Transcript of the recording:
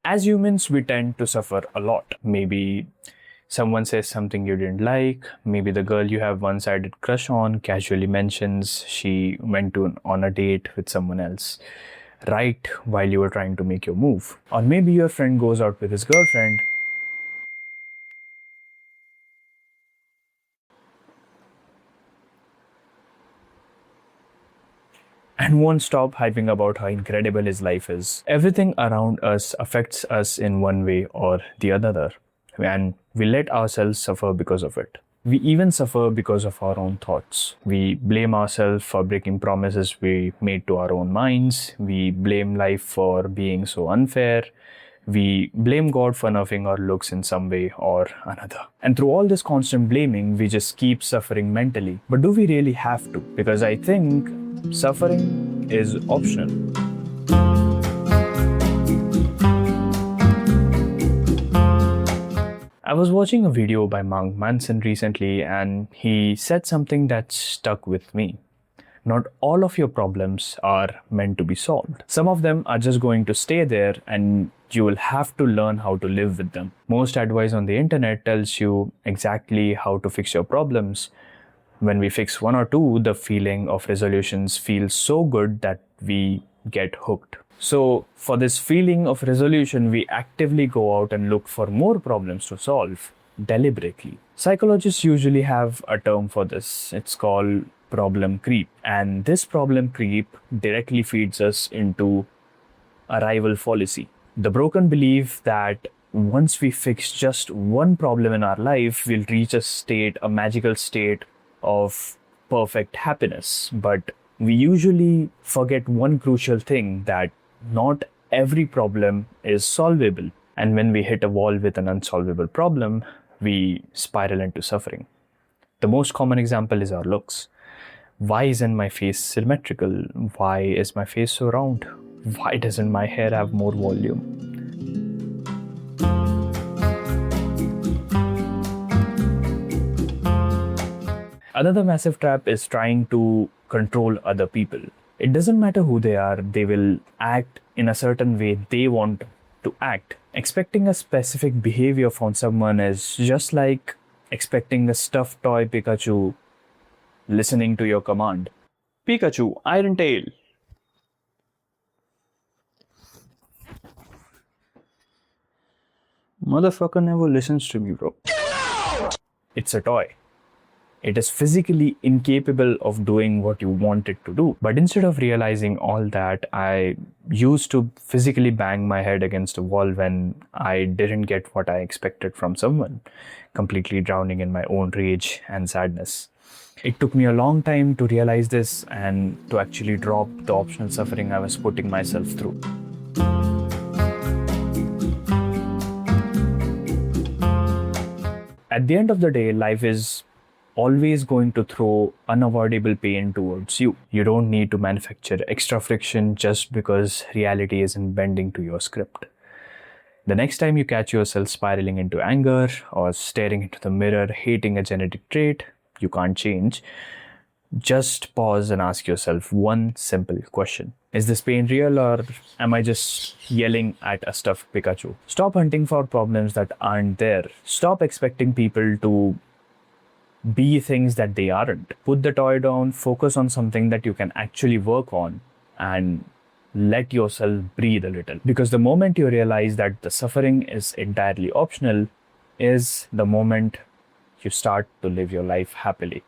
As humans, we tend to suffer a lot. Maybe someone says something you didn't like. Maybe the girl you have one-sided crush on casually mentions she went on a date with someone else right while you were trying to make your move. Or maybe your friend goes out with his girlfriend and won't stop hyping about how incredible his life is. Everything around us affects us in one way or the other, and we let ourselves suffer because of it. We even suffer because of our own thoughts. We blame ourselves for breaking promises we made to our own minds. We blame life for being so unfair. We blame God for nerfing our looks in some way or another. And through all this constant blaming, we just keep suffering mentally. But do we really have to? Because I think suffering is optional. I was watching a video by Mark Manson recently, and he said something that stuck with me. Not all of your problems are meant to be solved. Some of them are just going to stay there, and you will have to learn how to live with them. Most advice on the internet tells you exactly how to fix your problems. When we fix one or two, the feeling of resolutions feels so good that we get hooked. So, for this feeling of resolution, we actively go out and look for more problems to solve deliberately. Psychologists usually have a term for this. It's called problem creep. And this problem creep directly feeds us into arrival fallacy. The broken belief that once we fix just one problem in our life, we'll reach a magical state of perfect happiness. But we usually forget one crucial thing, that not every problem is solvable. And when we hit a wall with an unsolvable problem, we spiral into suffering. The most common example is our looks. Why isn't my face symmetrical? Why is my face so round? Why doesn't my hair have more volume? Another massive trap is trying to control other people. It doesn't matter who they are, they will act in a certain way they want to act. Expecting a specific behavior from someone is just like expecting a stuffed toy Pikachu listening to your command. Pikachu, Iron Tail. Motherfucker never listens to me, bro. It's a toy. It is physically incapable of doing what you want it to do. But instead of realizing all that, I used to physically bang my head against a wall when I didn't get what I expected from someone, completely drowning in my own rage and sadness. It took me a long time to realize this and to actually drop the optional suffering I was putting myself through. At the end of the day, life is always going to throw unavoidable pain towards you. You don't need to manufacture extra friction just because reality isn't bending to your script. The next time you catch yourself spiraling into anger or staring into the mirror, hating a genetic trait you can't change, just pause and ask yourself one simple question. Is this pain real, or am I just yelling at a stuffed Pikachu? Stop hunting for problems that aren't there. Stop expecting people to be things that they aren't. Put the toy down, focus on something that you can actually work on, and let yourself breathe a little. Because the moment you realize that the suffering is entirely optional is the moment you start to live your life happily.